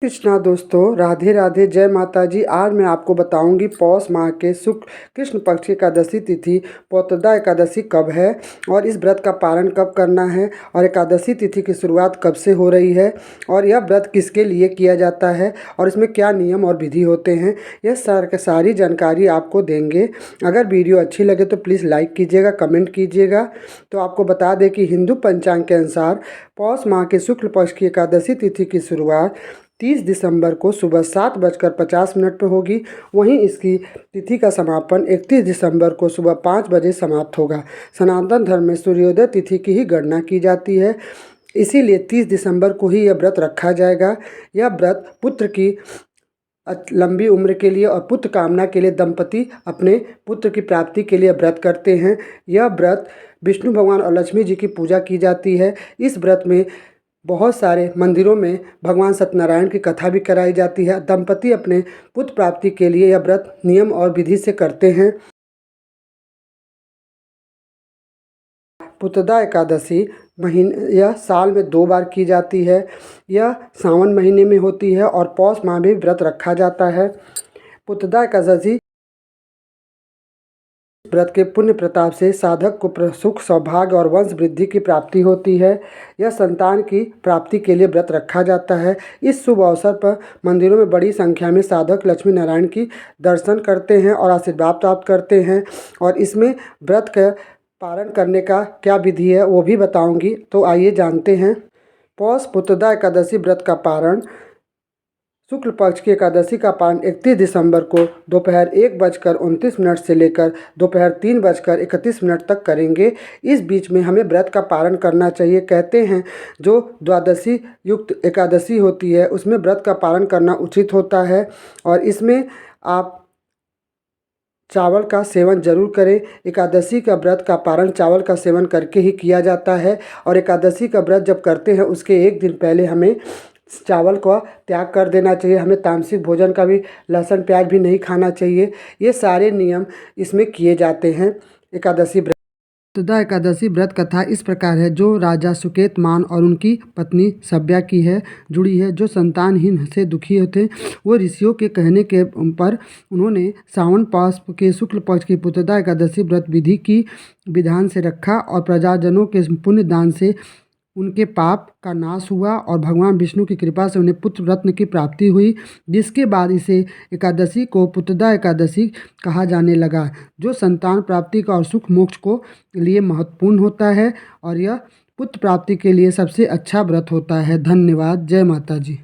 कृष्णा दोस्तों, राधे राधे, जय माता जी। आज मैं आपको बताऊंगी पौष माह के शुक्ल कृष्ण पक्ष की एकादशी तिथि पौत्रदा एकादशी कब है और इस व्रत का पारण कब करना है और एकादशी तिथि की शुरुआत कब से हो रही है और यह व्रत किसके लिए किया जाता है और इसमें क्या नियम और विधि होते हैं, यह सारी जानकारी आपको देंगे। अगर वीडियो अच्छी लगे तो प्लीज़ लाइक कीजिएगा, कमेंट कीजिएगा। तो आपको बता दें कि हिंदू पंचांग के अनुसार पौष माह के शुक्ल पक्ष की एकादशी तिथि की शुरुआत 30 दिसंबर को सुबह 7:50 पर होगी। वहीं इसकी तिथि का समापन 31 दिसंबर को सुबह 5 बजे समाप्त होगा। सनातन धर्म में सूर्योदय तिथि की ही गणना की जाती है, इसीलिए 30 दिसंबर को ही यह व्रत रखा जाएगा। यह व्रत पुत्र की लंबी उम्र के लिए और पुत्र कामना के लिए दंपति अपने पुत्र की प्राप्ति के लिए व्रत करते हैं। यह व्रत विष्णु भगवान और लक्ष्मी जी की पूजा की जाती है। इस व्रत में बहुत सारे मंदिरों में भगवान सत्यनारायण की कथा भी कराई जाती है। दंपति अपने पुत्र प्राप्ति के लिए यह व्रत नियम और विधि से करते हैं। पुत्रदा एकादशी यह साल में 2 बार की जाती है। यह सावन महीने में होती है और पौष माह में व्रत रखा जाता है। पुत्रदा एकादशी व्रत के पुण्य प्रताप से साधक को सुख, सौभाग्य और वंश वृद्धि की प्राप्ति होती है। यह संतान की प्राप्ति के लिए व्रत रखा जाता है। इस शुभ अवसर पर मंदिरों में बड़ी संख्या में साधक लक्ष्मी नारायण की दर्शन करते हैं और आशीर्वाद प्राप्त करते हैं। और इसमें व्रत का पारण करने का क्या विधि है वो भी बताऊंगी, तो आइए जानते हैं। पौष पुत्रदा एकादशी व्रत का पारण शुक्ल पक्ष की एकादशी का पारण 31 दिसंबर को दोपहर 1:29 से लेकर दोपहर 3:31 तक करेंगे। इस बीच में हमें व्रत का पारण करना चाहिए। कहते हैं जो द्वादशी युक्त एकादशी होती है उसमें व्रत का पारण करना उचित होता है और इसमें आप चावल का सेवन जरूर करें। एकादशी का व्रत का पारण चावल का सेवन करके ही किया जाता है और एकादशी का व्रत जब करते हैं उसके एक दिन पहले हमें चावल का त्याग कर देना चाहिए। हमें तामसिक भोजन का भी, लहसुन प्याज भी नहीं खाना चाहिए। ये सारे नियम इसमें किए जाते हैं एकादशी व्रत। पुत्रदा एकादशी व्रत कथा इस प्रकार है। जो राजा सुकेत मान और उनकी पत्नी सभ्या की है जुड़ी है, जो संतानहीन से दुखी होते, वो ऋषियों के कहने के पर उन्होंने सावन मास के शुक्ल पक्ष की पुत्रदा एकादशी व्रत विधि की विधान से रखा और प्रजाजनों के पुण्य दान से उनके पाप का नाश हुआ और भगवान विष्णु की कृपा से उन्हें पुत्र रत्न की प्राप्ति हुई, जिसके बाद इसे एकादशी को पुत्रदा एकादशी कहा जाने लगा, जो संतान प्राप्ति का और सुख मोक्ष को लिए महत्वपूर्ण होता है और यह पुत्र प्राप्ति के लिए सबसे अच्छा व्रत होता है। धन्यवाद। जय माता जी।